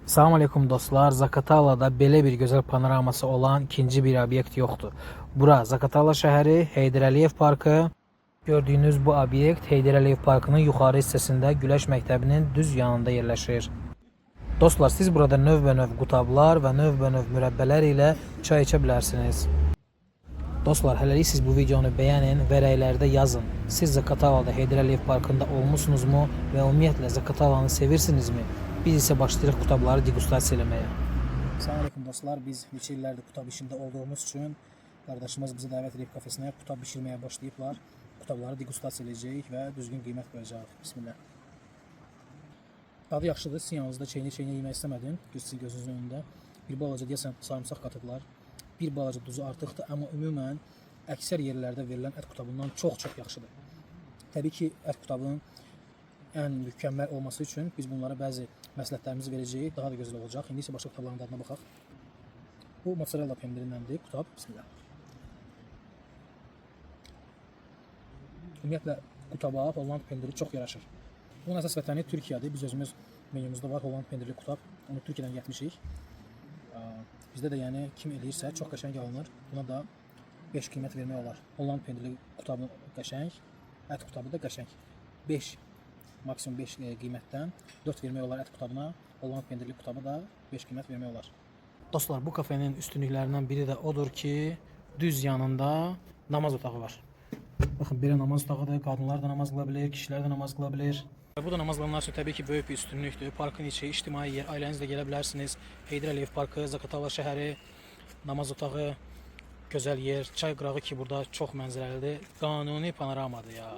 Salam aleykum dostlar. Zaqatalada belə bir gözəl panoraması olan ikinci bir obyekt yoxdur. Bura Zaqatala şəhəri, Heydər Əliyev parkı. Gördüyünüz bu obyekt Heydər Əliyev parkının yuxarı hissəsində Güləş məktəbinin düz yanında yerləşir. Dostlar, siz burada növbənöv qutablar və növbənöv mürəbbələr ilə çay içə bilərsiniz. Dostlar, hələlik siz bu videonu bəyənin və rəylərdə yazın. Siz Zaqatalada Heydər Əliyev parkında olmusunuzmu və ümumiyyətlə Zaqatalanı sevirsinizmi? Biz isə başlayırıq qutabları degustasiya eləməyə. Salam aleykum dostlar. Biz neçə illərdir qutab işində olduğumuz üçün qardaşımız bizi dəvət edib kafesinə qutab bişirməyə başlayıblar. Qutabları degustasiya edəcəyik və düzgün qiymət qoyacağıq. Bismillah. Dadı yaxşıdır. Sizin yanınızda çeynə yemək istəmədim. Sizin gözünüzün önündə. Bir balaca deyəsən sarımsaq qatıblar. Bir balaca duzu artıqdır, amma ümumən əksər yerlərdə verilən ət qutabından çox yaxşıdır. Təbii ki, ət qutabının ən mükəmməl olması üçün biz bunlara bəzi məsləhətlərimizi verəcəyik, daha da gözəl olacaq. İndi isə başqa qutabların dadına baxaq. Bu mozzarella pendirindəndir qutab. Bismillah. Ümumiyyətlə qutaba Holland pendiri çox yaraşır. Bunun əsas vətəni Türkiyədir. Biz özümüz menyumuzda var Holland pendirli qutab. Onu Türkiyədən gətirmişik. Bizdə də yəni kim eləyirsə çox qəşəng alınır. Buna da 5 qiymət vermək olar. Holland pendirli qutabı qəşəng, ət qutabı da qəşəng. 5 maksimum 5 qiymətdən 4 vermək olar ət qutabına, Holland pendirli qutabı da 5 qiymət vermək olar. Dostlar, bu kafenin üstünlüklərindən biri də odur ki, düz yanında namaz otağı var. Baxın, belə namaz otağıdır. Qadınlar da namaz qıla bilir, kişilər də namaz qıla bilir. Bu da namaz qılanlar üçün təbii ki, böyük bir üstünlükdür. Parkın içi, ictimai yer, ailənizlə gələ bilərsiniz. Heydər Əliyev parkı, Zaqatala şəhəri, namaz otağı, gözəl yer, çay qırağı ki, burada çox mənzərəlidir. Qanuni panoramadır ya.